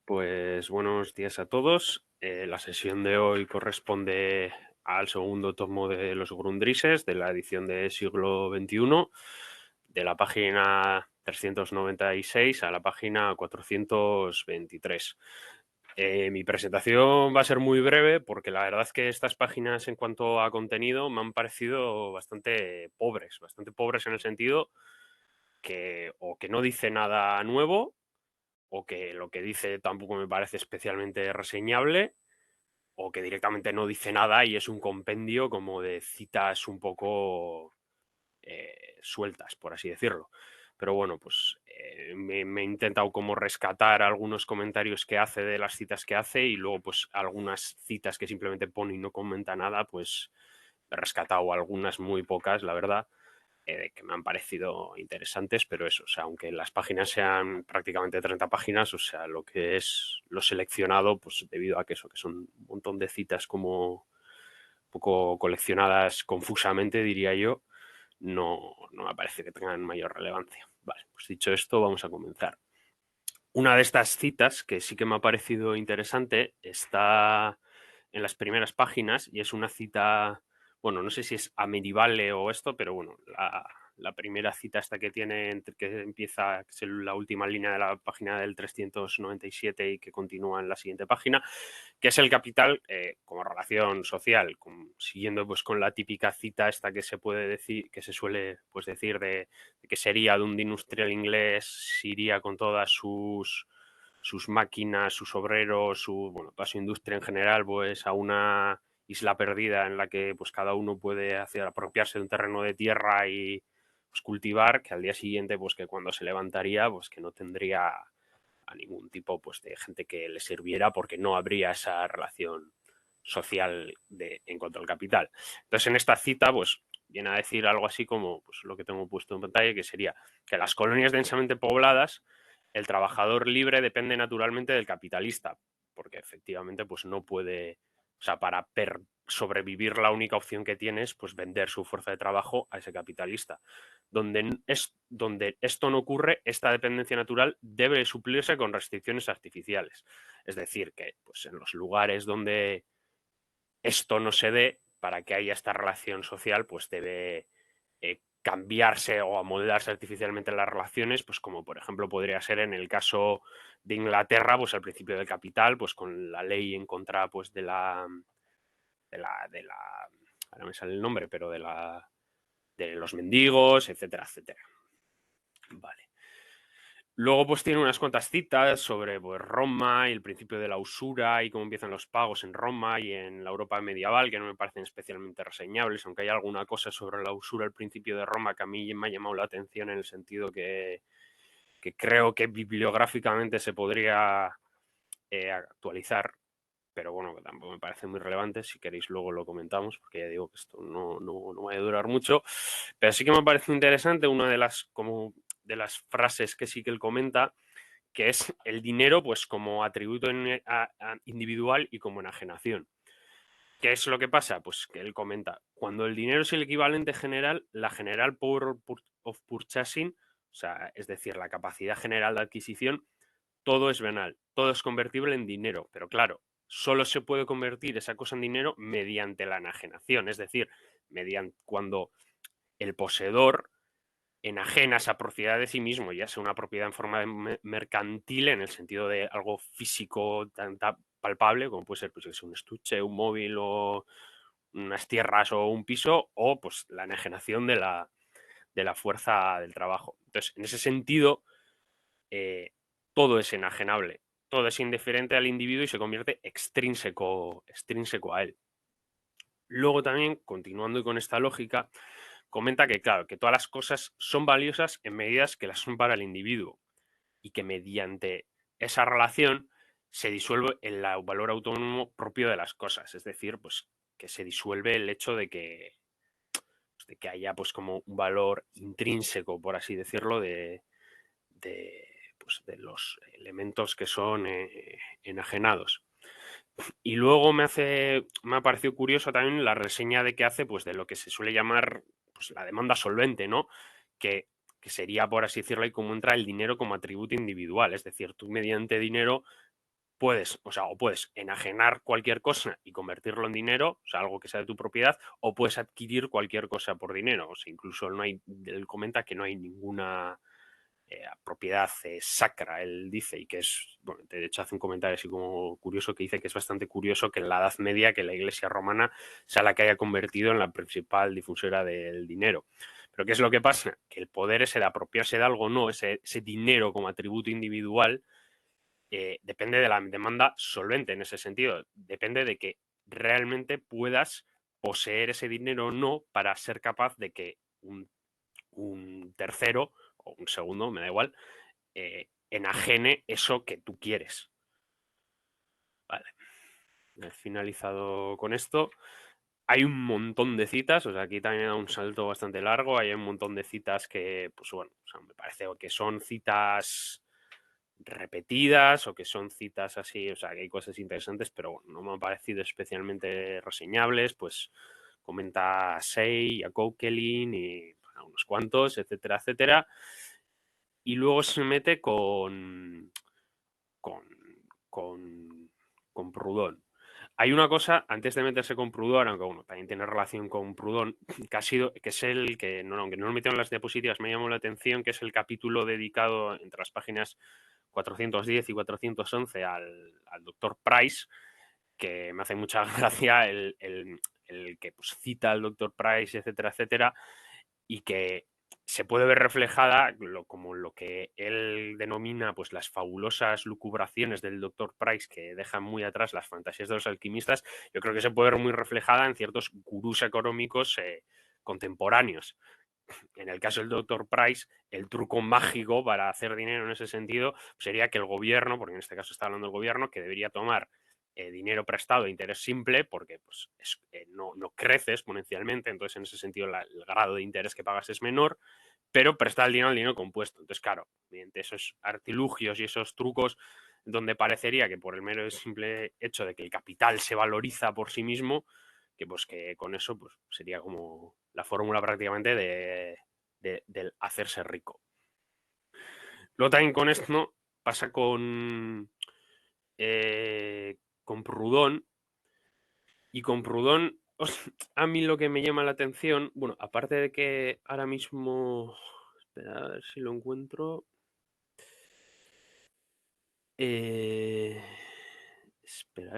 Pues buenos días a todos. La sesión de hoy corresponde al segundo tomo de Los Grundrises, de la edición de siglo XXI, de la página 396 a la página 423. Mi presentación va a ser muy breve porque la verdad es que estas páginas en cuanto a contenido me han parecido bastante pobres en el sentido que o que no dice nada nuevo o que lo que dice tampoco me parece especialmente reseñable, o que directamente no dice nada y es un compendio como de citas un poco sueltas, por así decirlo. Pero bueno, pues me he intentado como rescatar algunos comentarios que hace de las citas que hace y luego pues algunas citas que simplemente pone y no comenta nada, pues he rescatado algunas muy pocas, la verdad, que me han parecido interesantes, pero eso, o sea, aunque las páginas sean prácticamente 30 páginas, o sea, lo que es lo seleccionado, pues debido a que eso, que son un montón de citas como un poco coleccionadas confusamente, diría yo, no me parece que tengan mayor relevancia. Vale, pues dicho esto, vamos a comenzar. Una de estas citas, que sí que me ha parecido interesante, está en las primeras páginas y es una cita, bueno, no sé si es Amenivale o esto, pero bueno, la primera cita esta que tiene, que empieza, que es la última línea de la página del 397 y que continúa en la siguiente página, que es el capital como relación social, siguiendo pues con la típica cita esta que se puede decir, que se suele pues decir de que sería de un industrial inglés, iría con todas sus máquinas, sus obreros, bueno, toda su industria en general, pues a una isla perdida en la que pues cada uno puede apropiarse de un terreno de tierra y pues, cultivar, que al día siguiente, pues que cuando se levantaría, pues que no tendría a ningún tipo pues de gente que le sirviera porque no habría esa relación social en cuanto al capital. Entonces, en esta cita, pues viene a decir algo así como pues, lo que tengo puesto en pantalla, que sería que las colonias densamente pobladas, el trabajador libre depende naturalmente del capitalista, porque efectivamente pues no puede, o sea, para sobrevivir la única opción que tiene es pues vender su fuerza de trabajo a ese capitalista. Donde esto no ocurre, esta dependencia natural debe suplirse con restricciones artificiales. Es decir, que pues, en los lugares donde esto no se dé, para que haya esta relación social, pues debe cambiarse o amoldarse artificialmente las relaciones, pues como por ejemplo podría ser en el caso de Inglaterra, pues al principio del capital, pues con la ley en contra pues de la ahora me sale el nombre, pero de los mendigos, etcétera, etcétera. Vale. Luego, pues tiene unas cuantas citas sobre pues, Roma y el principio de la usura y cómo empiezan los pagos en Roma y en la Europa medieval, que no me parecen especialmente reseñables, aunque hay alguna cosa sobre la usura al principio de Roma que a mí me ha llamado la atención en el sentido que creo que bibliográficamente se podría actualizar, pero bueno, que tampoco me parece muy relevante. Si queréis luego lo comentamos, porque ya digo que esto no va a durar mucho. Pero sí que me parece interesante una de las frases que sí que él comenta, que es el dinero pues como atributo individual y como enajenación. ¿Qué es lo que pasa? Pues que él comenta, cuando el dinero es el equivalente general, la general power of purchasing, o sea, es decir, la capacidad general de adquisición, todo es venal, todo es convertible en dinero, pero claro, solo se puede convertir esa cosa en dinero mediante la enajenación, es decir, mediante cuando el poseedor enajena esa propiedad de sí mismo, ya sea una propiedad en forma de mercantil, en el sentido de algo físico tan palpable, como puede ser pues, un estuche, un móvil o unas tierras o un piso, o pues la enajenación de la fuerza del trabajo. Entonces, en ese sentido, eh, todo es enajenable, todo es indiferente al individuo y se convierte extrínseco a él. Luego también, continuando con esta lógica, comenta que, claro, que todas las cosas son valiosas en medidas que las son para el individuo y que mediante esa relación se disuelve el valor autónomo propio de las cosas. Es decir, pues que se disuelve el hecho de que haya pues como un valor intrínseco, por así decirlo, de, pues, de los elementos que son enajenados. Y luego me ha parecido curioso también la reseña de que hace pues de lo que se suele llamar pues, la demanda solvente, ¿no? Que, que sería, por así decirlo, y cómo entra el dinero como atributo individual. Es decir, tú mediante dinero puedes, o puedes enajenar cualquier cosa y convertirlo en dinero, o sea, algo que sea de tu propiedad, o puedes adquirir cualquier cosa por dinero. O sea, incluso no hay, él comenta que no hay ninguna propiedad sacra, él dice, y que es, bueno, de hecho hace un comentario así como curioso que dice que es bastante curioso que en la Edad Media que la Iglesia romana sea la que haya convertido en la principal difusora del dinero. Pero ¿qué es lo que pasa? Que el poder ese de apropiarse de algo, no, ese dinero como atributo individual, depende de la demanda solvente en ese sentido. Depende de que realmente puedas poseer ese dinero o no para ser capaz de que un tercero o un segundo, me da igual, enajene eso que tú quieres. Vale. He finalizado con esto. Hay un montón de citas, o sea, aquí también da un salto bastante largo. Hay un montón de citas que, pues bueno, o sea, me parece que son citas repetidas o que son citas así, o sea, que hay cosas interesantes, pero bueno, no me han parecido especialmente reseñables. Pues comenta a Say, a Coquelin y a unos cuantos, etcétera, etcétera. Y luego se mete con, con Proudhon. Hay una cosa, antes de meterse con Proudhon, aunque bueno, también tiene relación con Proudhon, que ha sido, que es el que, no, aunque no lo metieron en las diapositivas, me llamó la atención, que es el capítulo dedicado entre las páginas 410 y 411 al doctor Price, que me hace mucha gracia el que pues, cita al doctor Price, etcétera, etcétera, y que se puede ver reflejada como lo que él denomina pues las fabulosas lucubraciones del Dr. Price, que dejan muy atrás las fantasías de los alquimistas. Yo creo que se puede ver muy reflejada en ciertos gurús económicos contemporáneos. En el caso del Dr. Price, el truco mágico para hacer dinero en ese sentido sería que el gobierno, porque en este caso está hablando del gobierno, que debería tomar dinero prestado de interés simple, porque pues, no crece exponencialmente, entonces en ese sentido el grado de interés que pagas es menor, pero prestar el dinero al dinero compuesto. Entonces, claro, mediante esos artilugios y esos trucos, donde parecería que por el mero simple hecho de que el capital se valoriza por sí mismo, que pues que con eso pues, sería como la fórmula prácticamente del hacerse rico. Luego también con esto pasa con Proudhon, y con Proudhon a mí lo que me llama la atención, bueno, aparte de que ahora mismo, espera a ver si lo encuentro, espera,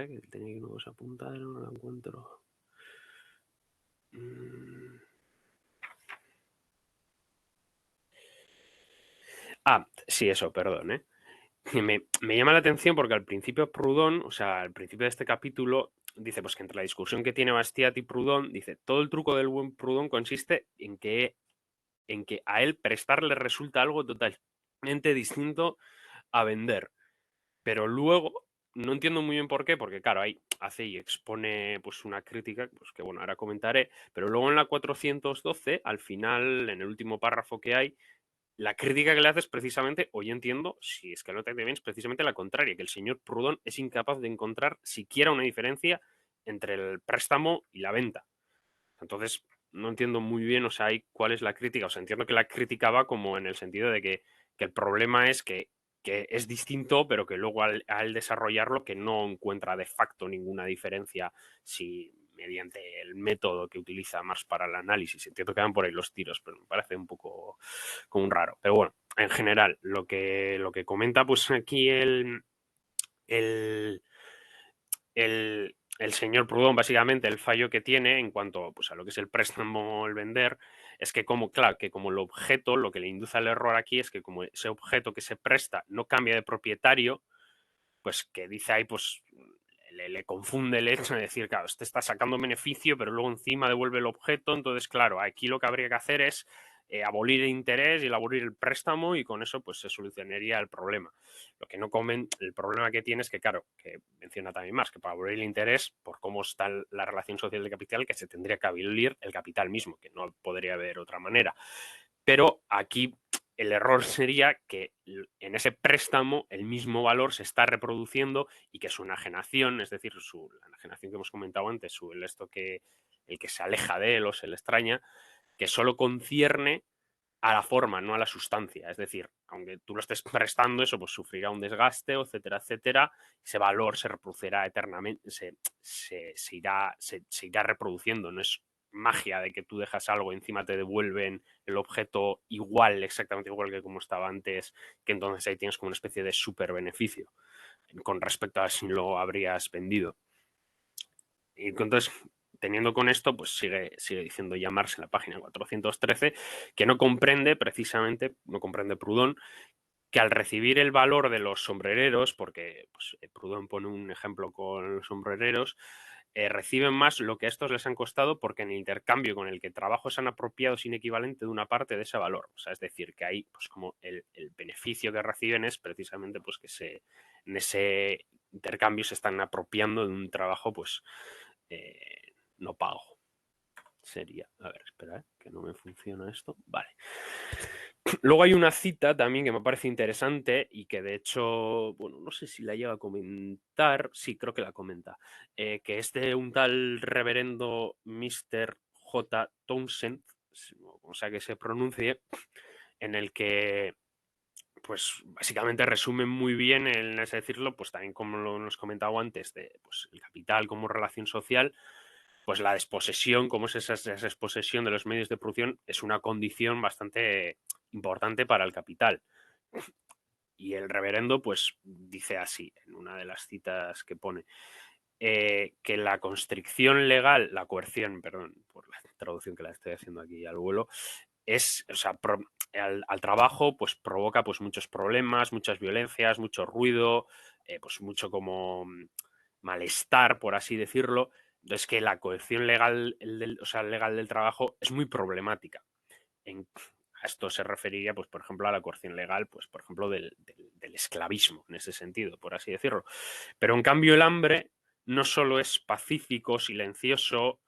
que tenía que nuevos apuntar, no lo encuentro. Sí, eso, perdón, Me llama la atención porque al principio Proudhon, o sea, al principio de este capítulo, dice pues que entre la discusión que tiene Bastiat y Proudhon, dice, todo el truco del buen Proudhon consiste en que a él prestar le resulta algo totalmente distinto a vender. Pero luego, no entiendo muy bien por qué, porque claro, ahí hace y expone pues una crítica, pues que bueno, ahora comentaré, pero luego en la 412, al final, en el último párrafo que hay, la crítica que le hace es precisamente, o yo entiendo, si es que no te bien, es precisamente la contraria, que el señor Proudhon es incapaz de encontrar siquiera una diferencia entre el préstamo y la venta. Entonces, no entiendo muy bien, o sea, cuál es la crítica. O sea, entiendo que la crítica va como en el sentido de que el problema es que es distinto, pero que luego al desarrollarlo que no encuentra de facto ninguna diferencia si mediante el método que utiliza Marx para el análisis. Entiendo que van por ahí los tiros, pero me parece un poco como un raro. Pero bueno, en general, lo que comenta pues aquí el, el señor Proudhon, básicamente, el fallo que tiene en cuanto pues, a lo que es el préstamo, el vender, es que como, claro, que como el objeto, lo que le induce al error aquí es que como ese objeto que se presta no cambia de propietario, pues que dice ahí, pues le confunde el hecho de decir, claro, este está sacando beneficio, pero luego encima devuelve el objeto. Entonces, claro, aquí lo que habría que hacer es abolir el interés y abolir el préstamo, y con eso pues se solucionaría el problema. Lo que no comen, el problema que tiene es que, claro, que menciona también más, que para abolir el interés, por cómo está la relación social del capital, que se tendría que abolir el capital mismo, que no podría haber otra manera. Pero aquí el error sería que en ese préstamo el mismo valor se está reproduciendo y que su enajenación, es decir, la enajenación que hemos comentado antes, el que se aleja de él o se le extraña, que solo concierne a la forma, no a la sustancia. Es decir, aunque tú lo estés restando, eso pues sufrirá un desgaste, etcétera, etcétera. Ese valor se reproducirá eternamente, se irá reproduciendo. No es magia de que tú dejas algo, encima te devuelven el objeto igual, exactamente igual que como estaba antes, que entonces ahí tienes como una especie de super beneficio con respecto a si lo habrías vendido. Y entonces, teniendo con esto, pues sigue diciendo llamarse en la página 413, que no comprende precisamente, no comprende Proudhon, que al recibir el valor de los sombrereros, porque pues, Proudhon pone un ejemplo con los sombrereros, reciben más lo que a estos les han costado porque en el intercambio con el que trabajo se han apropiado sin equivalente de una parte de ese valor. O sea, es decir, que ahí, pues como el beneficio que reciben es precisamente pues que en ese intercambio se están apropiando de un trabajo pues no pago. Sería, a ver, espera, que no me funciona esto. Vale. Luego hay una cita también que me parece interesante y que de hecho, bueno, no sé si la llega a comentar, sí, creo que la comenta, que es de un tal reverendo Mr. J. Townsend, o sea que se pronuncie, en el que pues básicamente resume muy bien, es decirlo, pues también como lo hemos comentado antes, de pues, el capital como relación social, pues la desposesión, como es esa desposesión de los medios de producción, es una condición bastante importante para el capital. Y el reverendo, pues, dice así, en una de las citas que pone, que la constricción legal, la coerción, perdón, por la traducción que la estoy haciendo aquí al vuelo, es, o sea, al trabajo, pues provoca pues muchos problemas, muchas violencias, mucho ruido, pues mucho como malestar, por así decirlo. Entonces que la coerción legal, o sea, legal del trabajo es muy problemática. A esto se referiría, pues, por ejemplo, a la coerción legal, pues, por ejemplo, del esclavismo, en ese sentido, por así decirlo. Pero en cambio el hambre no solo es pacífico, silencioso,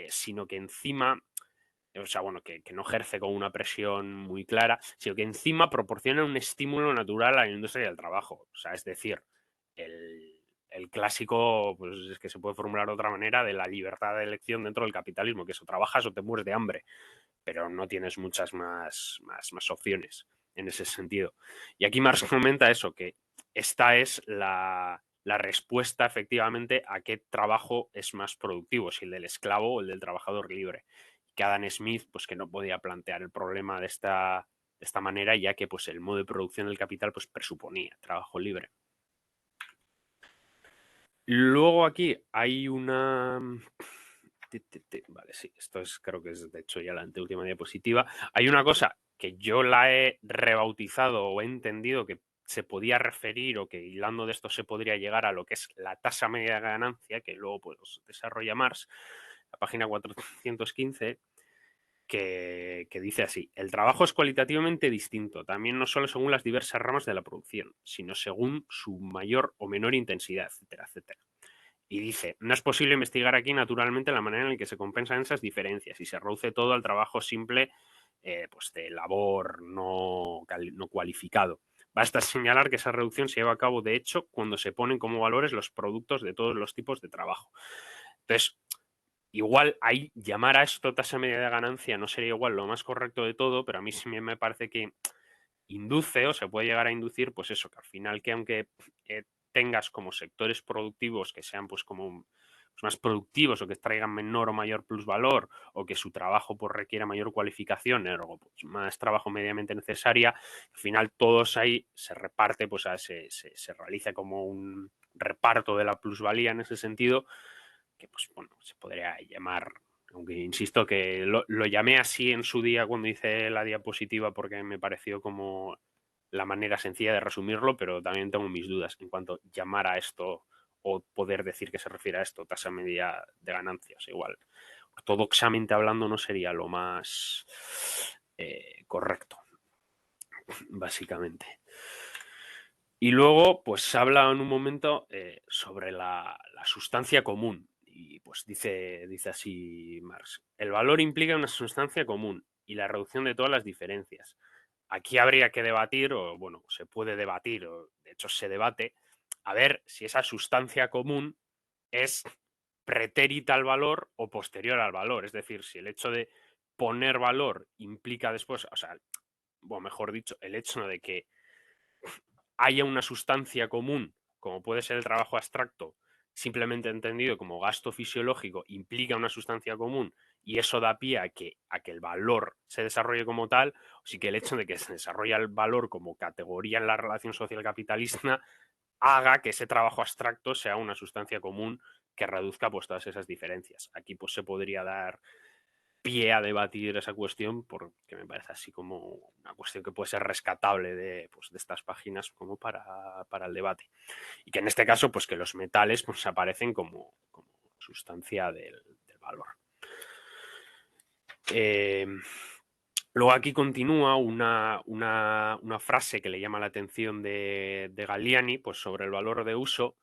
sino que encima, o sea, bueno, que no ejerce con una presión muy clara, sino que encima proporciona un estímulo natural a la industria del trabajo. O sea, es decir, el clásico, pues es que se puede formular de otra manera, de la libertad de elección dentro del capitalismo, que eso trabajas o te mueres de hambre, pero no tienes muchas más opciones en ese sentido. Y aquí Marx comenta eso, que esta es la respuesta efectivamente a qué trabajo es más productivo, si el del esclavo o el del trabajador libre. Que Adam Smith, pues que no podía plantear el problema de esta manera, ya que pues el modo de producción del capital pues presuponía trabajo libre. Luego aquí hay una... Vale, sí, esto es, creo que es de hecho ya la anteúltima diapositiva. Hay una cosa que yo la he rebautizado o he entendido que se podía referir o que hilando de esto se podría llegar a lo que es la tasa media de ganancia, que luego pues desarrolla Marx, la página 415, que dice así: el trabajo es cualitativamente distinto, también no solo según las diversas ramas de la producción, sino según su mayor o menor intensidad, etcétera, etcétera. Y dice, no es posible investigar aquí naturalmente la manera en la que se compensan esas diferencias y se reduce todo al trabajo simple pues de labor no cualificado. Basta señalar que esa reducción se lleva a cabo, de hecho, cuando se ponen como valores los productos de todos los tipos de trabajo. Entonces, igual ahí llamar a esto tasa media de ganancia no sería igual lo más correcto de todo, pero a mí sí me parece que induce o se puede llegar a inducir, pues eso, que al final que aunque tengas como sectores productivos que sean pues como pues más productivos o que traigan menor o mayor plusvalor o que su trabajo pues requiera mayor cualificación, ergo pues, más trabajo mediamente necesaria, al final todos ahí se reparte, pues se realiza como un reparto de la plusvalía en ese sentido, que pues bueno, se podría llamar, aunque insisto que lo llamé así en su día cuando hice la diapositiva porque me pareció como la manera sencilla de resumirlo, pero también tengo mis dudas en cuanto a llamar a esto o poder decir que se refiere a esto, tasa media de ganancias. Igual, ortodoxamente hablando, no sería lo más correcto, básicamente. Y luego, pues habla en un momento sobre la sustancia común. Y pues dice así Marx: el valor implica una sustancia común y la reducción de todas las diferencias. Aquí habría que debatir, o bueno, se puede debatir, o de hecho se debate, a ver si esa sustancia común es pretérita al valor o posterior al valor. Es decir, si el hecho de poner valor implica después, o sea, o mejor dicho, el hecho de que haya una sustancia común, como puede ser el trabajo abstracto, simplemente entendido como gasto fisiológico, implica una sustancia común y eso da pie a que el valor se desarrolle como tal, así que el hecho de que se desarrolle el valor como categoría en la relación social capitalista haga que ese trabajo abstracto sea una sustancia común que reduzca pues todas esas diferencias. Aquí pues se podría dar pie a debatir esa cuestión porque me parece así como una cuestión que puede ser rescatable de, pues, de estas páginas como para el debate. Y que en este caso, pues que los metales pues aparecen como sustancia del valor. Luego aquí continúa una frase que le llama la atención de Galliani, pues sobre el valor de uso,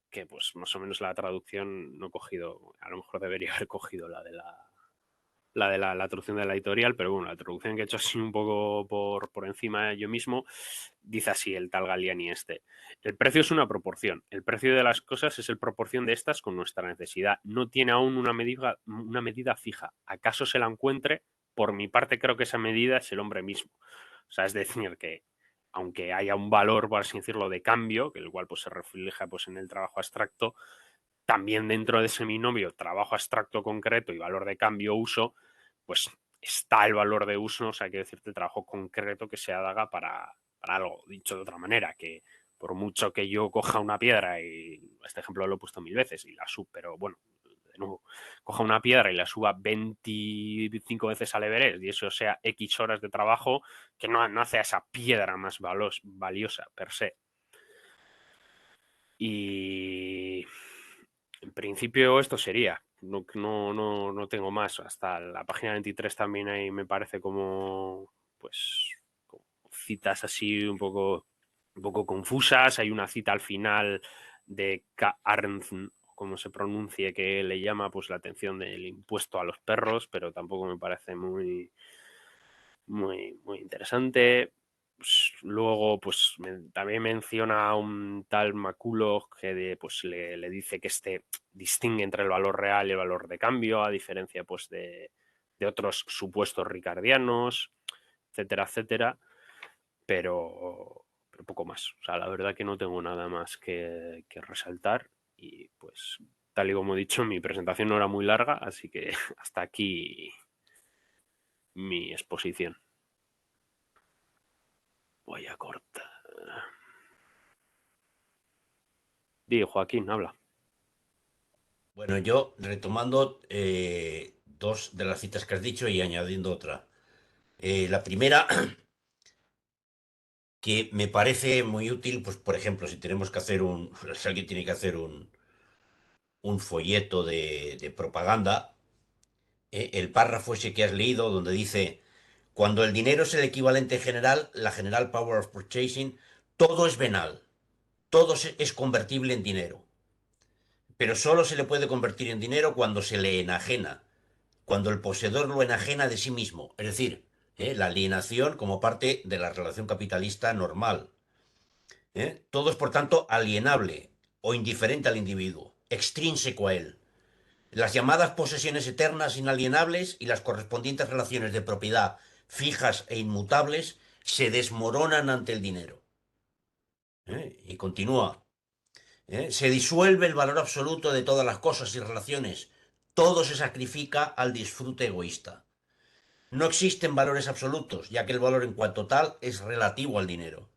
que pues más o menos la traducción no he cogido, a lo mejor debería haber cogido la de la traducción de la editorial, pero bueno, la traducción que he hecho así un poco por encima yo mismo, dice así el tal Galliani este. El precio es una proporción. El precio de las cosas es el proporción de estas con nuestra necesidad. No tiene aún una medida fija. ¿Acaso se la encuentre? Por mi parte creo que esa medida es el hombre mismo. O sea, es decir, que aunque haya un valor, por así decirlo, de cambio, que el cual pues, se refleja pues, en el trabajo abstracto, también dentro de ese binomio trabajo abstracto concreto y valor de cambio uso, pues está el valor de uso, o sea, quiero decirte, el trabajo concreto que se haga para algo. Dicho de otra manera, que por mucho que yo coja una piedra, y este ejemplo lo he puesto 1000 veces, y la subo, pero bueno, de nuevo, coja una piedra y la suba 25 veces al Everest, y eso sea X horas de trabajo, que no hace a esa piedra más valiosa per se. Y en principio esto sería. No tengo más. Hasta la página 23 también ahí me parece como, pues, como citas así un poco confusas. Hay una cita al final de K. Arndt, como se pronuncie, que le llama pues la atención del impuesto a los perros, pero tampoco me parece muy interesante. Pues, luego, pues también menciona a un tal McCulloch que pues, le dice que distingue entre el valor real y el valor de cambio, a diferencia pues, de otros supuestos ricardianos, etcétera, etcétera, pero poco más. O sea, la verdad que no tengo nada más que resaltar y pues tal y como he dicho, mi presentación no era muy larga, así que hasta aquí mi exposición. Voy a cortar. Di, Joaquín, habla. Bueno, yo retomando dos de las citas que has dicho y añadiendo otra. La primera, que me parece muy útil, pues por ejemplo, si tenemos que hacer si alguien tiene que hacer un folleto de propaganda, el párrafo ese que has leído donde dice, cuando el dinero es el equivalente general, la general power of purchasing, todo es venal, todo es convertible en dinero, pero solo se le puede convertir en dinero cuando se le enajena, cuando el poseedor lo enajena de sí mismo, es decir, la alienación como parte de la relación capitalista normal. Todo es, por tanto, alienable o indiferente al individuo, extrínseco a él. Las llamadas posesiones eternas inalienables y las correspondientes relaciones de propiedad fijas e inmutables se desmoronan ante el dinero. Y continúa. Se disuelve el valor absoluto de todas las cosas y relaciones. Todo se sacrifica al disfrute egoísta. No existen valores absolutos, ya que el valor en cuanto tal es relativo al dinero.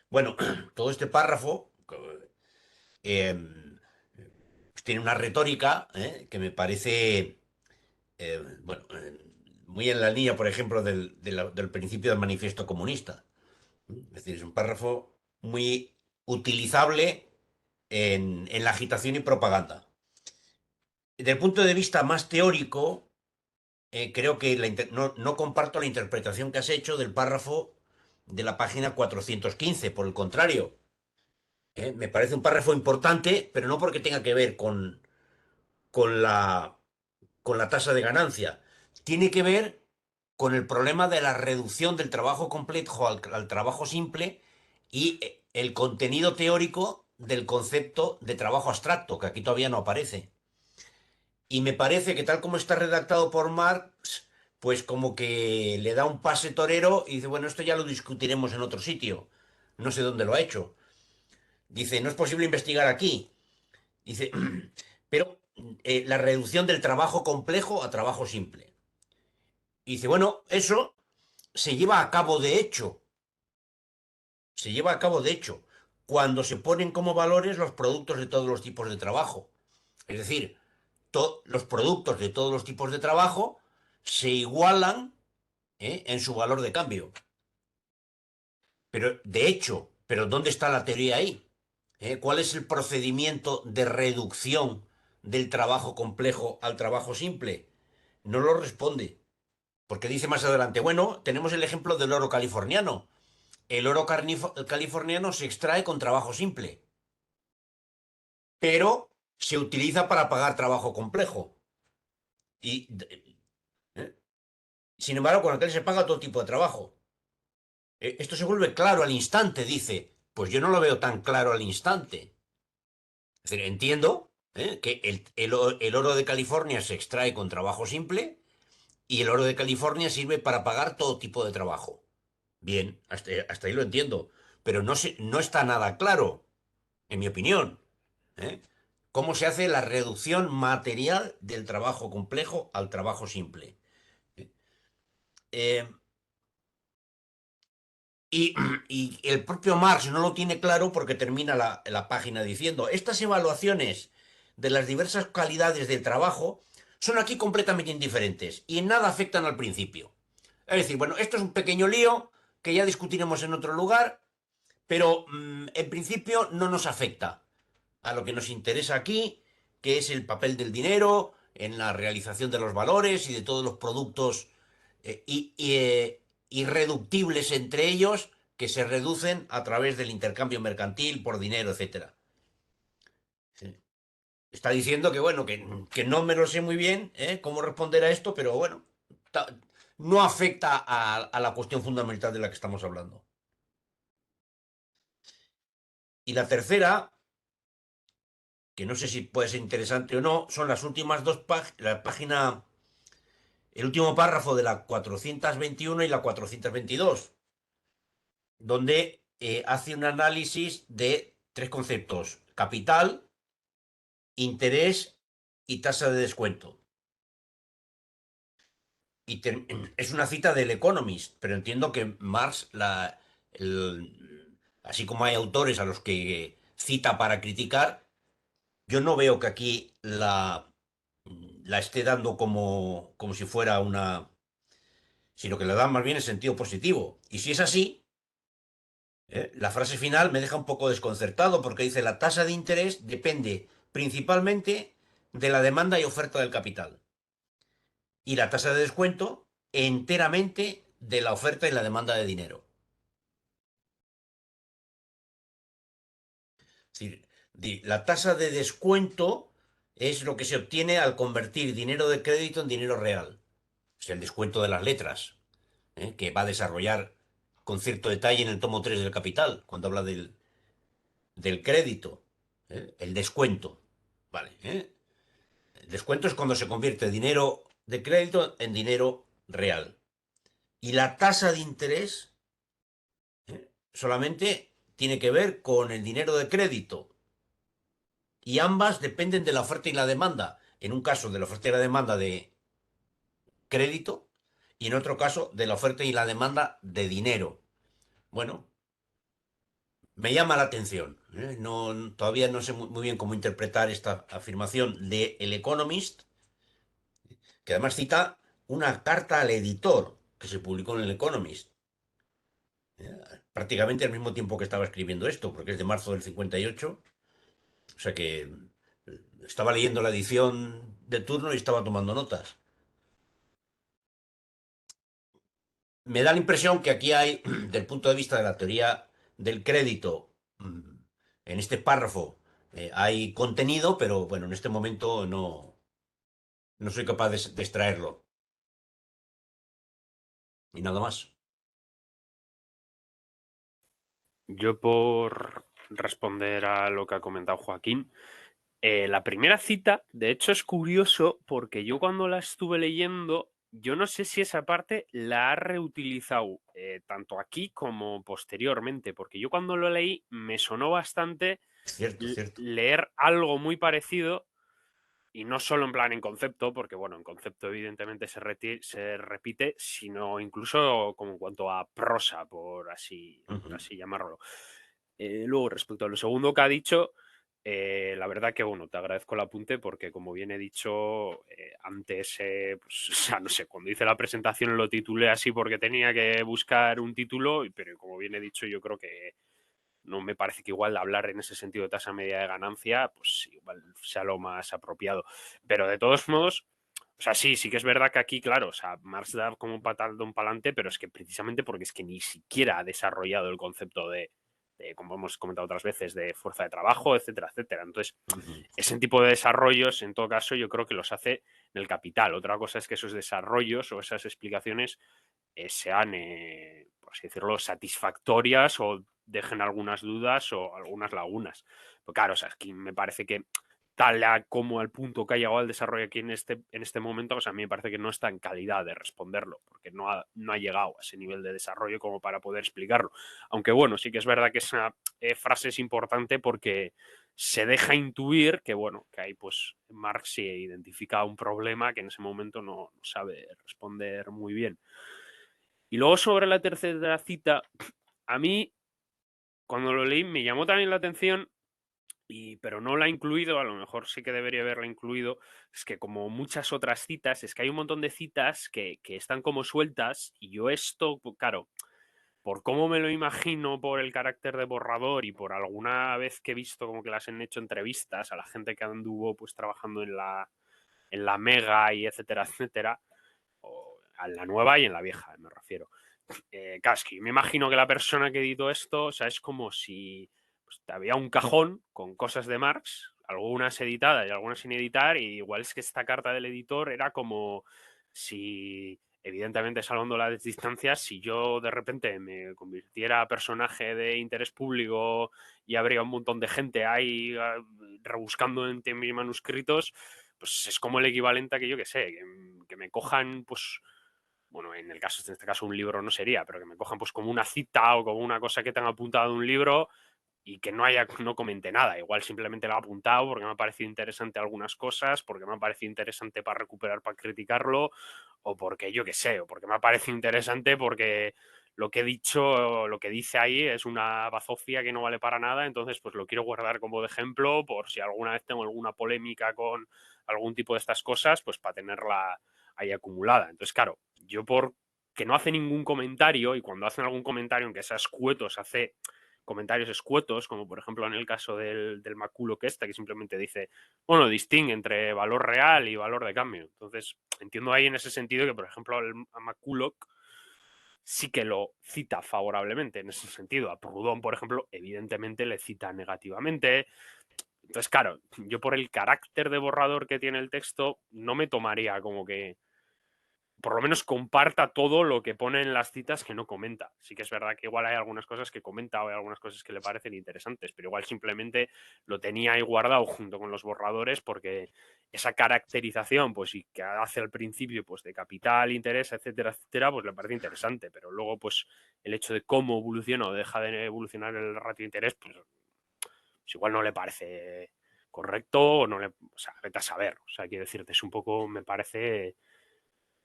Bueno, todo este párrafo eh, pues tiene una retórica que me parece bueno, muy en la línea, por ejemplo, del principio del manifiesto comunista. Es decir, es un párrafo muy utilizable en la agitación y propaganda. Desde el punto de vista más teórico, creo que no comparto la interpretación que has hecho del párrafo de la página 415. Por el contrario, me parece un párrafo importante, pero no porque tenga que ver con la, con la tasa de ganancia. Tiene que ver con el problema de la reducción del trabajo complejo al trabajo simple y el contenido teórico del concepto de trabajo abstracto, que aquí todavía no aparece. Y me parece que tal como está redactado por Marx, pues como que le da un pase torero y dice, bueno, esto ya lo discutiremos en otro sitio. No sé dónde lo ha hecho. Dice, no es posible investigar aquí. Dice, pero la reducción del trabajo complejo a trabajo simple. Y dice, bueno, eso se lleva a cabo de hecho. Se lleva a cabo de hecho cuando se ponen como valores los productos de todos los tipos de trabajo. Es decir, los productos de todos los tipos de trabajo se igualan en su valor de cambio. Pero, de hecho, ¿pero dónde está la teoría ahí? ¿Cuál es el procedimiento de reducción del trabajo complejo al trabajo simple? No lo responde, porque dice más adelante, bueno, tenemos el ejemplo del oro californiano. El oro californiano se extrae con trabajo simple, pero se utiliza para pagar trabajo complejo. Y, ¿eh? Sin embargo, con aquel se paga todo tipo de trabajo. Esto se vuelve claro al instante, dice. Pues yo no lo veo tan claro al instante. Es decir, entiendo que el oro de California se extrae con trabajo simple y el oro de California sirve para pagar todo tipo de trabajo. Bien, hasta ahí lo entiendo. Pero no está nada claro, en mi opinión. ¿eh? ¿Cómo se hace la reducción material del trabajo complejo al trabajo simple? Eh, y, y el propio Marx no lo tiene claro porque termina la página diciendo, estas evaluaciones de las diversas calidades del trabajo son aquí completamente indiferentes y en nada afectan al principio. Es decir, bueno, esto es un pequeño lío que ya discutiremos en otro lugar, pero en principio no nos afecta a lo que nos interesa aquí, que es el papel del dinero en la realización de los valores y de todos los productos irreductibles entre ellos que se reducen a través del intercambio mercantil por dinero, etcétera. Sí. Está diciendo que, bueno, que no me lo sé muy bien cómo responder a esto, pero bueno, no afecta a la cuestión fundamental de la que estamos hablando. Y la tercera, que no sé si puede ser interesante o no, son las últimas dos páginas, la página, el último párrafo de la 421 y la 422, donde hace un análisis de tres conceptos: capital, interés y tasa de descuento. Y es una cita del Economist, pero entiendo que Marx, así como hay autores a los que cita para criticar, yo no veo que aquí la esté dando como si fuera una, sino que la dan más bien en sentido positivo. Y si es así, la frase final me deja un poco desconcertado porque dice la tasa de interés depende principalmente de la demanda y oferta del capital. Y la tasa de descuento enteramente de la oferta y la demanda de dinero. Es decir, la tasa de descuento es lo que se obtiene al convertir dinero de crédito en dinero real. Es el descuento de las letras, que va a desarrollar con cierto detalle en el tomo 3 del Capital, cuando habla del crédito, el descuento. Vale, el descuento es cuando se convierte dinero de crédito en dinero real. Y la tasa de interés solamente tiene que ver con el dinero de crédito. Y ambas dependen de la oferta y la demanda. En un caso de la oferta y la demanda de crédito y en otro caso de la oferta y la demanda de dinero. Bueno, me llama la atención. No, todavía no sé muy bien cómo interpretar esta afirmación de El Economist, que además cita una carta al editor que se publicó en El Economist, ¿eh? Prácticamente al mismo tiempo que estaba escribiendo esto, porque es de marzo del 58. O sea que estaba leyendo la edición de turno y estaba tomando notas. Me da la impresión que aquí hay, del punto de vista de la teoría del crédito, en este párrafo hay contenido, pero bueno, en este momento no soy capaz de extraerlo. Y nada más. Yo por responder a lo que ha comentado Joaquín, la primera cita, de hecho, es curioso porque yo cuando la estuve leyendo yo no sé si esa parte la ha reutilizado tanto aquí como posteriormente, porque yo cuando lo leí me sonó bastante Es cierto, cierto. leer algo muy parecido. Y no solo en plan en concepto, porque bueno, en concepto evidentemente se repite, sino incluso como en cuanto a prosa, por Ujú. así llamarlo. Luego, respecto a lo segundo que ha dicho, la verdad que bueno, te agradezco el apunte porque como bien he dicho antes, pues, o sea, no sé, cuando hice la presentación lo titulé así porque tenía que buscar un título, pero como bien he dicho, yo creo que no me parece que igual hablar en ese sentido de tasa media de ganancia, pues igual sea lo más apropiado. Pero de todos modos, o sea, sí que es verdad que aquí, claro, o sea, Marx da como un patadón para adelante, pero es que precisamente porque es que ni siquiera ha desarrollado el concepto como hemos comentado otras veces, de fuerza de trabajo, etcétera, etcétera. Entonces, Ujú. ese tipo de desarrollos, en todo caso, yo creo que los hace en el capital. Otra cosa es que esos desarrollos o esas explicaciones sean, por así decirlo, satisfactorias o dejen algunas dudas o algunas lagunas. Pues claro, o sea, aquí me parece que tal como al punto que ha llegado el desarrollo aquí en este momento, o sea, a mí me parece que no está en calidad de responderlo, porque no ha llegado a ese nivel de desarrollo como para poder explicarlo. Aunque bueno, sí que es verdad que esa frase es importante porque se deja intuir que, bueno, que ahí pues Marx se identifica un problema que en ese momento no sabe responder muy bien. Y luego sobre la tercera cita, a mí cuando lo leí me llamó también la atención, pero no la he incluido, a lo mejor sí que debería haberla incluido, es que como muchas otras citas, es que hay un montón de citas que están como sueltas y yo esto, claro, por cómo me lo imagino, por el carácter de borrador y por alguna vez que he visto como que las han hecho entrevistas a la gente que anduvo pues trabajando en la Mega y etcétera, etcétera, o en la nueva y en la vieja, me refiero. Kasky, me imagino que la persona que editó esto, o sea, es como si pues, había un cajón con cosas de Marx, algunas editadas y algunas sin editar, y igual es que esta carta del editor era como si, evidentemente salvando las distancias, si yo de repente me convirtiera personaje de interés público y habría un montón de gente ahí rebuscando entre mis manuscritos, pues es como el equivalente a que yo que sé, que me cojan pues bueno, en este caso un libro no sería, pero que me cojan pues como una cita o como una cosa que tenga apuntado de un libro y que no comente nada. Igual simplemente lo he apuntado porque me ha parecido interesante algunas cosas, porque me ha parecido interesante para recuperar, para criticarlo, o porque yo qué sé, o porque me ha parecido interesante porque lo que he dicho, lo que dice ahí es una bazofia que no vale para nada, entonces pues lo quiero guardar como de ejemplo por si alguna vez tengo alguna polémica con algún tipo de estas cosas, pues para tenerla ahí acumulada. Entonces, claro, yo por que no hace ningún comentario y cuando hacen algún comentario, aunque sea escueto, se hace comentarios escuetos, como por ejemplo en el caso del Maculo que simplemente dice, bueno, distingue entre valor real y valor de cambio. Entonces, entiendo ahí en ese sentido que, por ejemplo, a McCulloch sí que lo cita favorablemente en ese sentido. A Proudhon, por ejemplo, evidentemente le cita negativamente. Entonces, claro, yo por el carácter de borrador que tiene el texto, no me tomaría como que por lo menos comparta todo lo que pone en las citas que no comenta. Sí que es verdad que igual hay algunas cosas que comenta o hay algunas cosas que le parecen interesantes, pero igual simplemente lo tenía ahí guardado junto con los borradores porque esa caracterización, pues y que hace al principio, pues de capital, interés, etcétera, etcétera, pues le parece interesante, pero luego, pues el hecho de cómo evoluciona o deja de evolucionar el ratio de interés, pues igual no le parece correcto o no le, o sea, vete a saber, o sea, quiero decirte, es un poco, me parece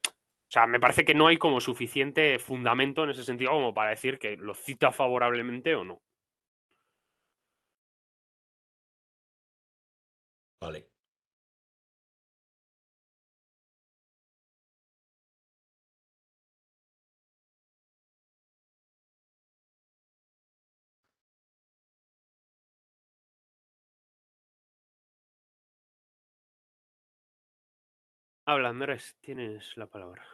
o sea, me parece que no hay como suficiente fundamento en ese sentido como para decir que lo cita favorablemente o no. Vale. Habla, Andrés, tienes la palabra.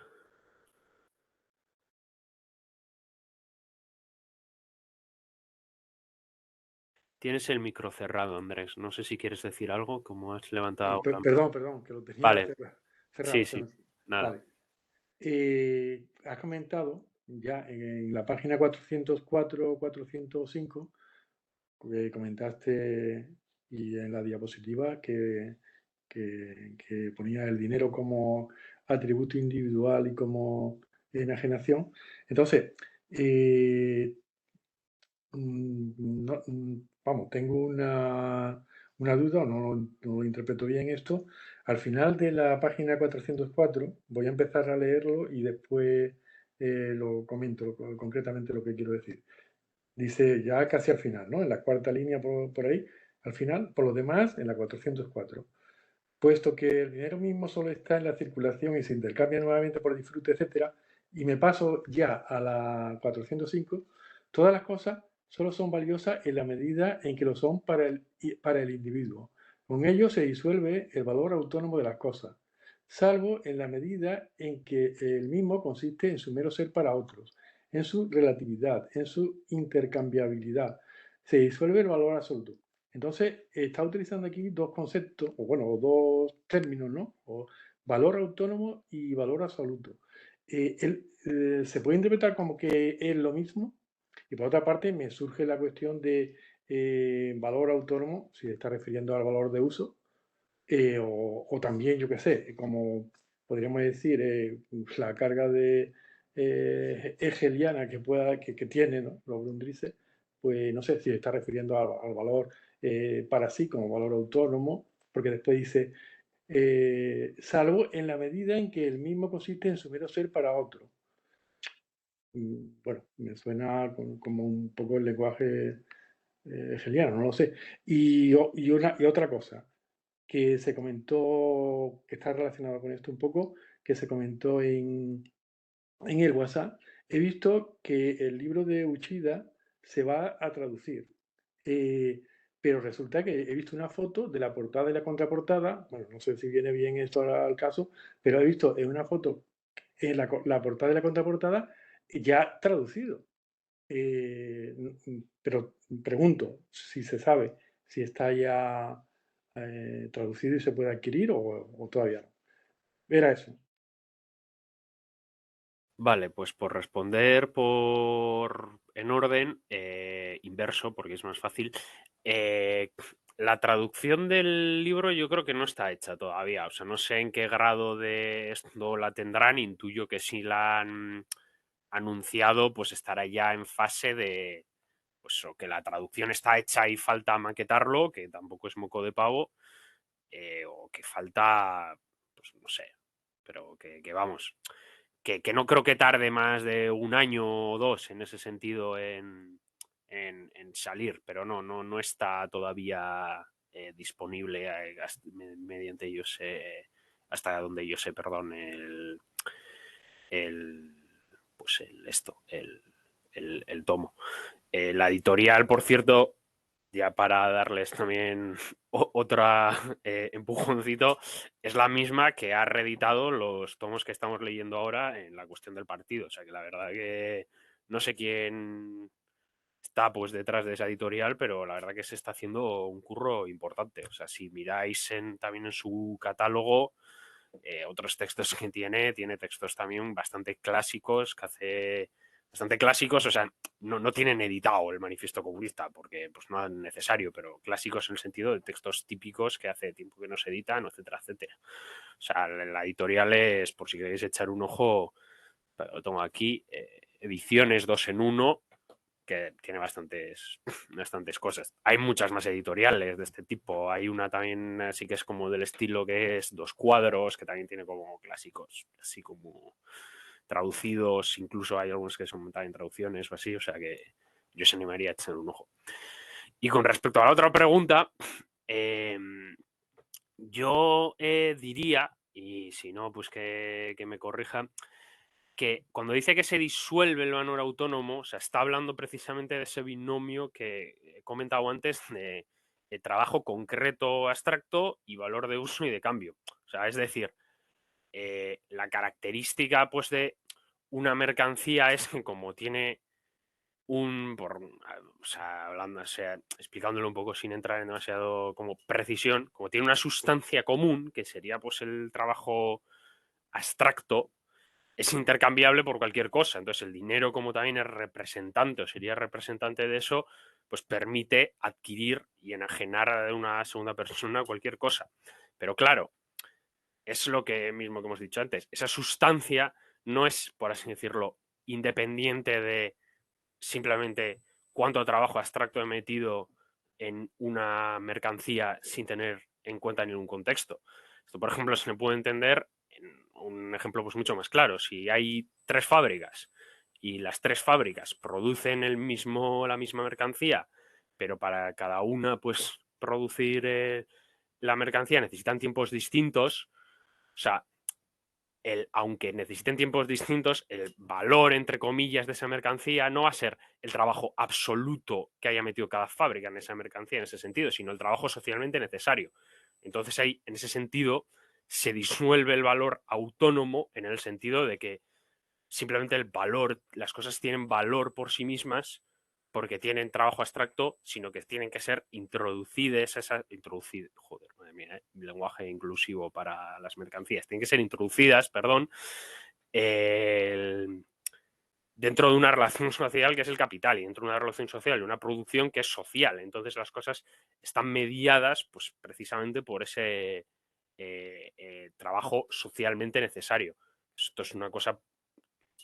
Tienes el micro cerrado, Andrés. No sé si quieres decir algo, como has levantado la mano. Perdón, que lo tenía Vale, cerrado. sí, sí, nada. Vale. Has comentado ya en la página 404, 405, que comentaste y en la diapositiva que que ponía el dinero como atributo individual y como enajenación. Entonces, vamos, tengo una duda, no lo interpreto bien esto. Al final de la página 404 voy a empezar a leerlo y después lo comento concretamente lo que quiero decir. Dice ya casi al final, ¿no? En la cuarta línea por ahí, al final, por lo demás, en la 404. Puesto que el dinero mismo solo está en la circulación y se intercambia nuevamente por disfrute, etcétera, y me paso ya a la 405, todas las cosas solo son valiosas en la medida en que lo son para el individuo. Con ello se disuelve el valor autónomo de las cosas, salvo en la medida en que el mismo consiste en su mero ser para otros, en su relatividad, en su intercambiabilidad. Se disuelve el valor absoluto. Entonces, está utilizando aquí dos conceptos, o bueno, o dos términos, ¿no? O valor autónomo y valor absoluto. Se puede interpretar como que es lo mismo, y por otra parte me surge la cuestión de valor autónomo, si está refiriendo al valor de uso, o también, yo qué sé, como podríamos decir, la carga de hegeliana que tiene, ¿no? Los Grundrisse, pues no sé si está refiriendo al valor para sí como valor autónomo, porque después dice, salvo en la medida en que el mismo consiste en su mero ser para otro. Bueno, me suena como un poco el lenguaje hegeliano, no lo sé. Y otra cosa que se comentó, que está relacionado con esto un poco, que se comentó en el WhatsApp, he visto que el libro de Uchida se va a traducir. Pero resulta que he visto una foto de la portada y la contraportada, bueno, no sé si viene bien esto al caso, pero he visto en una foto en la portada y la contraportada ya traducido. Pero pregunto si se sabe si está ya traducido y se puede adquirir o todavía no. Era eso. Vale, pues por responder en orden inverso, porque es más fácil. La traducción del libro yo creo que no está hecha todavía. O sea, no sé en qué grado de esto la tendrán. Intuyo que si la han anunciado, pues estará ya en fase de, pues, o que la traducción está hecha y falta maquetarlo, que tampoco es moco de pavo, o que falta, pues no sé, pero que vamos, que no creo que tarde más de un año o dos en ese sentido en salir, pero no está todavía disponible mediante yo sé, hasta donde yo sé, perdón, el pues el tomo. La editorial, por cierto, ya para darles también otra empujoncito, es la misma que ha reeditado los tomos que estamos leyendo ahora en la cuestión del partido. O sea que la verdad que no sé quién está pues detrás de esa editorial, pero la verdad que se está haciendo un curro importante. O sea, si miráis también en su catálogo, otros textos que tiene textos también bastante clásicos, o sea, no tienen editado el Manifiesto Comunista, porque pues no es necesario, pero clásicos en el sentido de textos típicos que hace tiempo que no se editan, etcétera, etcétera. O sea, la editorial es, por si queréis echar un ojo, lo tengo aquí, ediciones 2 en 1, que tiene bastantes cosas. Hay muchas más editoriales de este tipo. Hay una también así que es como del estilo que es Dos Cuadros, que también tiene como clásicos, así como traducidos. Incluso hay algunos que son también traducciones o así. O sea que yo os animaría a echar un ojo. Y con respecto a la otra pregunta, yo diría, y si no, pues que me corrija, que cuando dice que se disuelve el valor autónomo, o sea, está hablando precisamente de ese binomio que he comentado antes de trabajo concreto abstracto y valor de uso y de cambio. O sea, es decir, la característica pues de una mercancía es que como tiene o sea, hablando, o sea, explicándolo un poco sin entrar en demasiado como precisión, como tiene una sustancia común, que sería pues el trabajo abstracto, es intercambiable por cualquier cosa. Entonces, el dinero, como también es representante o sería representante de eso, pues permite adquirir y enajenar a una segunda persona cualquier cosa. Pero claro, es lo que mismo que hemos dicho antes. Esa sustancia no es, por así decirlo, independiente de simplemente cuánto trabajo abstracto he metido en una mercancía sin tener en cuenta ningún contexto. Esto, por ejemplo, se me puede entender en un ejemplo pues mucho más claro. Si hay 3 fábricas y las 3 fábricas producen la misma mercancía, pero para cada una pues producir la mercancía necesitan tiempos distintos, o sea, aunque necesiten tiempos distintos, el valor, entre comillas, de esa mercancía no va a ser el trabajo absoluto que haya metido cada fábrica en esa mercancía en ese sentido, sino el trabajo socialmente necesario. Entonces ahí, en ese sentido, se disuelve el valor autónomo en el sentido de que simplemente el valor, las cosas tienen valor por sí mismas porque tienen trabajo abstracto, sino que tienen que ser introducidas, joder, madre mía, lenguaje inclusivo para las mercancías, tienen que ser introducidas, perdón, dentro de una relación social que es el capital, y dentro de una relación social y una producción que es social. Entonces las cosas están mediadas pues precisamente por ese trabajo socialmente necesario. Esto es una cosa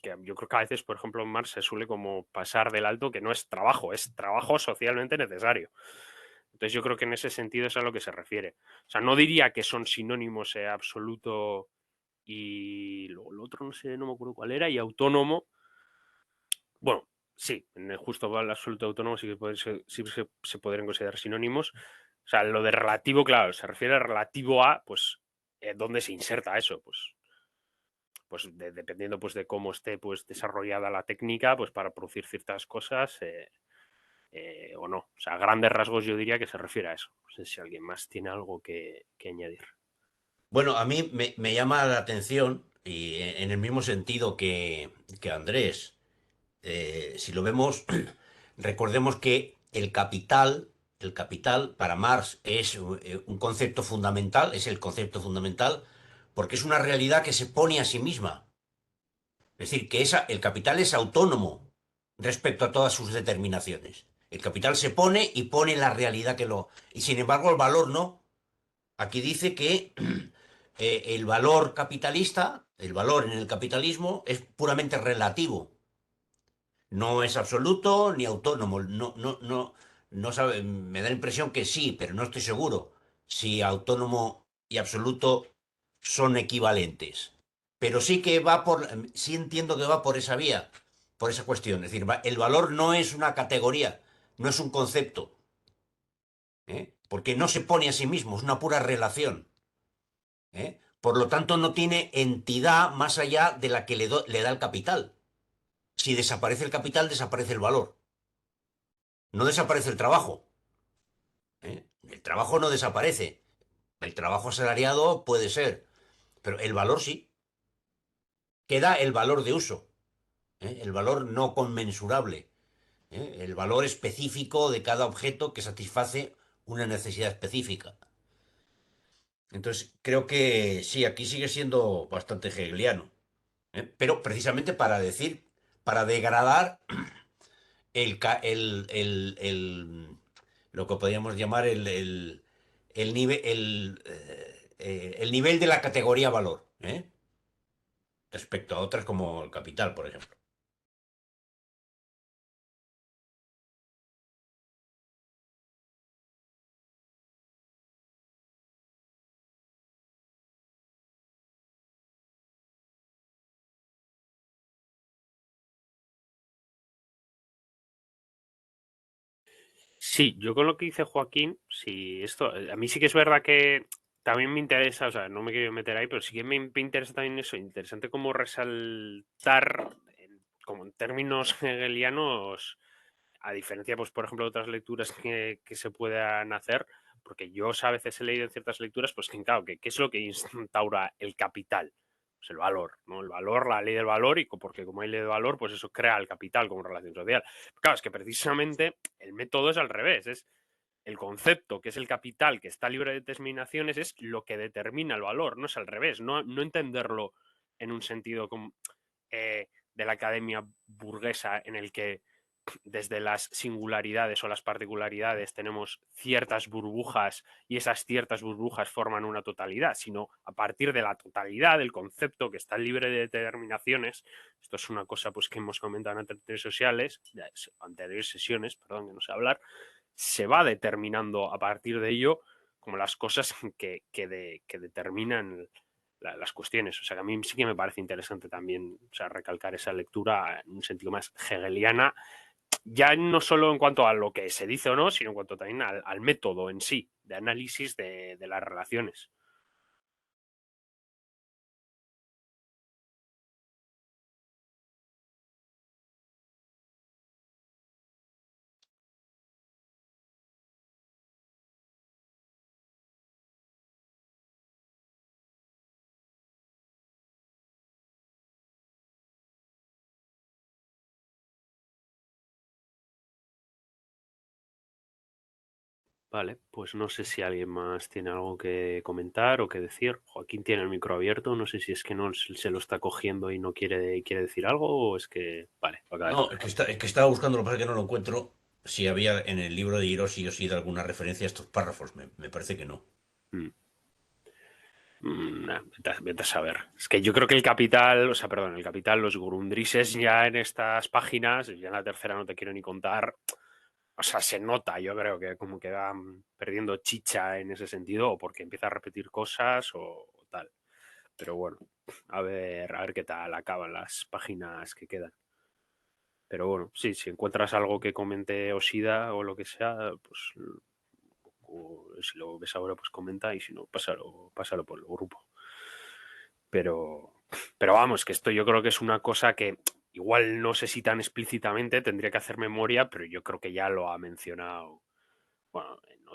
que yo creo que a veces, por ejemplo, en Marx se suele como pasar del alto, que no es trabajo socialmente necesario. Entonces yo creo que en ese sentido es a lo que se refiere. O sea, no diría que son sinónimos absoluto y lo otro no sé, no me acuerdo cuál era, y autónomo. Bueno, sí, en el justo el absoluto autónomo sí que se podrían considerar sinónimos. O sea, lo de relativo, claro, se refiere a relativo a, pues, dónde se inserta eso, pues dependiendo pues de cómo esté pues desarrollada la técnica pues para producir ciertas cosas o no. O sea, a grandes rasgos yo diría que se refiere a eso. No sé si alguien más tiene algo que añadir. Bueno, a mí me llama la atención, y en el mismo sentido que Andrés, si lo vemos, recordemos que el capital para Marx es un concepto fundamental, es el concepto fundamental, porque es una realidad que se pone a sí misma. Es decir, que el capital es autónomo respecto a todas sus determinaciones. El capital se pone y pone la realidad que lo... Y sin embargo el valor no. Aquí dice que el valor capitalista, el valor en el capitalismo es puramente relativo. No es absoluto ni autónomo. No sabe, me da la impresión que sí, pero no estoy seguro si autónomo y absoluto son equivalentes. Pero sí que sí entiendo que va por esa vía, por esa cuestión. Es decir, el valor no es una categoría, no es un concepto, porque no se pone a sí mismo, es una pura relación. Por lo tanto, no tiene entidad más allá de la que le da el capital. Si desaparece el capital, desaparece el valor. No desaparece el trabajo. El trabajo no desaparece. El trabajo asalariado puede ser, pero el valor sí. Queda el valor de uso, el valor no conmensurable, el valor específico de cada objeto que satisface una necesidad específica. Entonces, creo que sí, aquí sigue siendo bastante hegeliano, pero precisamente para decir, para degradar lo que podríamos llamar el nivel de la categoría valor, respecto a otras como el capital, por ejemplo. Sí, yo con lo que dice Joaquín, sí, esto, a mí sí que es verdad que también me interesa, o sea, no me quiero meter ahí, pero sí que me interesa también eso, interesante como resaltar, como en términos hegelianos, a diferencia, pues, por ejemplo, de otras lecturas que se puedan hacer, porque yo a veces he leído en ciertas lecturas, pues, que claro, que qué es lo que instaura el capital, pues el valor, ¿no? El valor, la ley del valor, y porque como hay ley del valor, pues eso crea el capital como relación social. Claro, es que precisamente el método es al revés, es el concepto, que es el capital, que está libre de determinaciones, es lo que determina el valor, no es al revés, no entenderlo en un sentido como, de la academia burguesa en el que desde las singularidades o las particularidades tenemos ciertas burbujas y esas ciertas burbujas forman una totalidad, sino a partir de la totalidad del concepto que está libre de determinaciones. Esto es una cosa pues que hemos comentado en anteriores sesiones, perdón, que no sé hablar, se va determinando a partir de ello como las cosas que determinan las cuestiones. O sea, que a mí sí que me parece interesante también, o sea, recalcar esa lectura en un sentido más hegeliana, ya no solo en cuanto a lo que se dice o no, sino en cuanto también al método en sí, de análisis de las relaciones. Vale, pues no sé si alguien más tiene algo que comentar o que decir. Joaquín tiene el micro abierto, no sé si es que no se lo está cogiendo y no quiere decir algo o es que... Vale, lo acaba de No, decir. es que estaba buscando, lo que pasa es que no lo encuentro. Si había en el libro de Hiroshi Yoshida alguna referencia a estos párrafos, me parece que no. Vete a saber. Es que yo creo que el Capital, o sea, perdón, el Capital, los Gurundrises ya en estas páginas, ya en la tercera no te quiero ni contar, o sea, se nota, yo creo que como que van perdiendo chicha en ese sentido, o porque empieza a repetir cosas o tal. Pero bueno, a ver qué tal acaban las páginas que quedan. Pero bueno, sí, si encuentras algo que comente Oshida o lo que sea, pues o si lo ves ahora, pues comenta y si no, pásalo por el grupo. Pero vamos, que esto yo creo que es una cosa que igual no sé si tan explícitamente tendría que hacer memoria, pero yo creo que ya lo ha mencionado. Bueno, en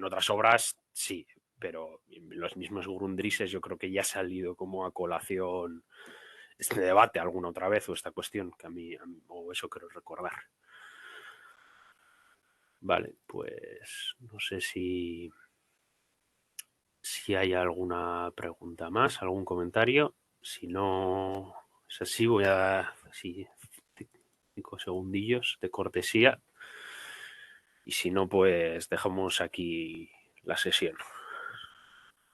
otras obras sí, pero los mismos Grundrises yo creo que ya ha salido como a colación este debate alguna otra vez o esta cuestión que a mí o eso quiero recordar. Vale, pues no sé si hay alguna pregunta más, algún comentario. Si no es así, voy a dar 5 segundillos de cortesía. Y si no, pues dejamos aquí la sesión.